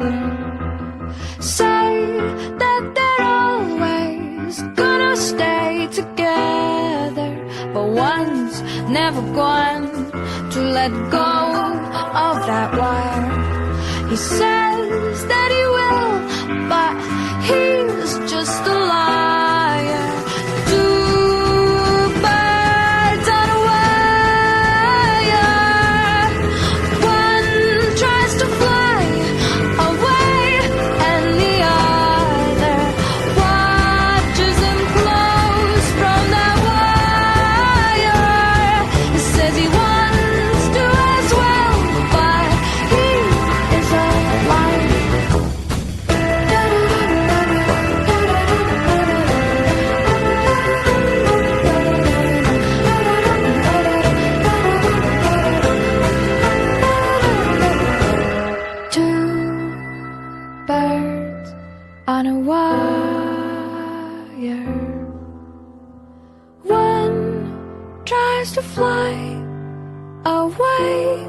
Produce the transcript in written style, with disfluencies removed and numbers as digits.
weather. Say that they're always gonna stay together, but one's never going to let go of that wire. He says that he will, but he's just a liar. Two birds on a wire. One tries to fly away, and the other watches him close from that wire. He says he wants to as well, but he is a liar. Two birds on a wire. One tries to fly away,